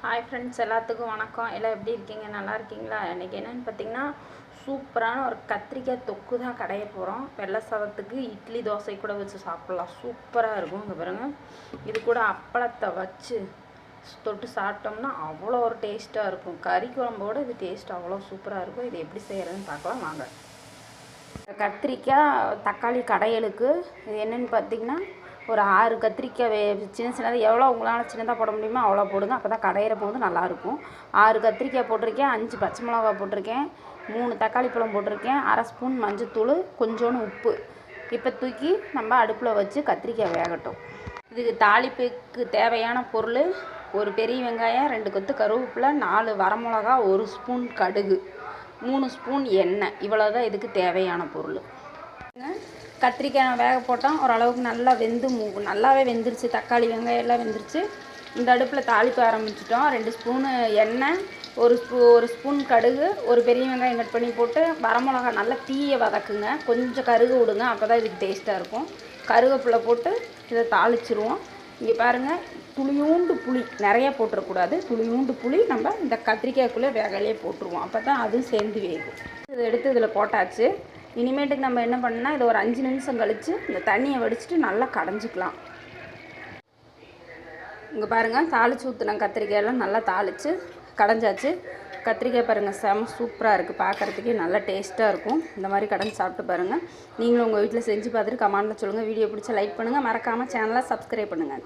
Hi friends, எல்லாத்துக்கும் வணக்கம். எல்லாம் எப்படி இருக்கீங்க? நல்லா இருக்கீங்களா? இன்றைக்கி என்னென்னு பார்த்தீங்கன்னா, சூப்பரான ஒரு கத்திரிக்காய் தொக்கு தான் கடைய போகிறோம். வெள்ளை சாதத்துக்கு இட்லி தோசை கூட வச்சு சாப்பிட்லாம். சூப்பராக இருக்கும். இங்கே பாருங்கள், இது கூட அப்பளத்தை வச்சு தொட்டு சாப்பிட்டோம்னா அவ்வளோ ஒரு டேஸ்ட்டாக இருக்கும். கறி குழம்போடு இது டேஸ்ட் அவ்வளோ சூப்பராக இருக்கும். இது எப்படி செய்கிறதுன்னு பார்க்கலாம் வாங்க. கத்திரிக்காய் தக்காளி கடையலுக்கு இது என்னென்னு பார்த்தீங்கன்னா, ஒரு 6 கத்திரிக்காய் சின்ன சின்னதாக எவ்வளோ உங்களால் சின்னதாக போட முடியுமோ அவ்வளோ போடுங்க. அப்போ தான் கடையிற போது நல்லாயிருக்கும். 6 கத்திரிக்காய் போட்டிருக்கேன், 5 பச்சை மிளகா போட்டிருக்கேன், 3 தக்காளி பழம் போட்டிருக்கேன், அரை ஸ்பூன் மஞ்சத்தூள், கொஞ்சோண்டு உப்பு. இப்போ தூக்கி நம்ம அடுப்பில் வச்சு கத்திரிக்காய் வேகட்டும். இதுக்கு தாளிப்புக்கு தேவையான பொருள்: ஒரு பெரிய வெங்காயம், 2 கொத்து கருவேப்பிலை, 4 வரமிளகா, 1 ஸ்பூன் கடுகு, 3 ஸ்பூன் எண்ணெய். இவ்வளோ தான் இதுக்கு தேவையான பொருள். கத்திரிக்காய் வேக போட்டோம். ஓரளவுக்கு நல்லா நல்லாவே வெந்துருச்சு. தக்காளி வெங்காயம் எல்லாம் வெந்துருச்சு. இந்த அடுப்பில் தாளிக்க ஆரம்பிச்சிட்டோம். 2 ஸ்பூனு எண்ணெய், ஒரு ஸ்பூன் கடுகு, ஒரு பெரிய வெங்காயம் கட் பண்ணி போட்டு வரமிளகா நல்லா தீயை வதக்குங்க. கொஞ்சம் கருகு விடுங்க, அப்போ தான் இதுக்கு டேஸ்ட்டாக இருக்கும். கருவேப்பிலை போட்டு இதை தாளிச்சிருவோம். இங்கே பாருங்கள், துளியூண்டு புளி, நிறைய போட்டுறக்கூடாது. துளியூண்டு புளி நம்ம இந்த கத்திரிக்காய்க்குள்ளே வேகலையே போட்டுருவோம். அப்போ தான் அதுவும் சேர்ந்து வேகும். இதை எடுத்து இதில் போட்டாச்சு. இனிமேட்டுக்கு நம்ம என்ன பண்ணால், இதை ஒரு 5 நிமிஷம் கழித்து இந்த தண்ணியை வடிச்சிட்டு நல்லா கடைஞ்சிக்கலாம். இங்கே பாருங்கள், தாளித்து ஊற்றின கத்திரிக்காயெல்லாம் நல்லா தாளித்து கடைஞ்சாச்சு. கத்திரிக்காய் பாருங்கள், செம சூப்பராக இருக்குது. பார்க்குறதுக்கே நல்லா டேஸ்ட்டாக இருக்கும். இந்த மாதிரி கடைஞ்சி சாப்பிட்டு பாருங்கள். நீங்களும் உங்கள் வீட்டில் செஞ்சு பார்த்துட்டு கமெண்ட்டில் சொல்லுங்கள். வீடியோ பிடிச்சா லைக் பண்ணுங்கள். மறக்காமல் சேனலை சப்ஸ்கிரைப் பண்ணுங்கள்.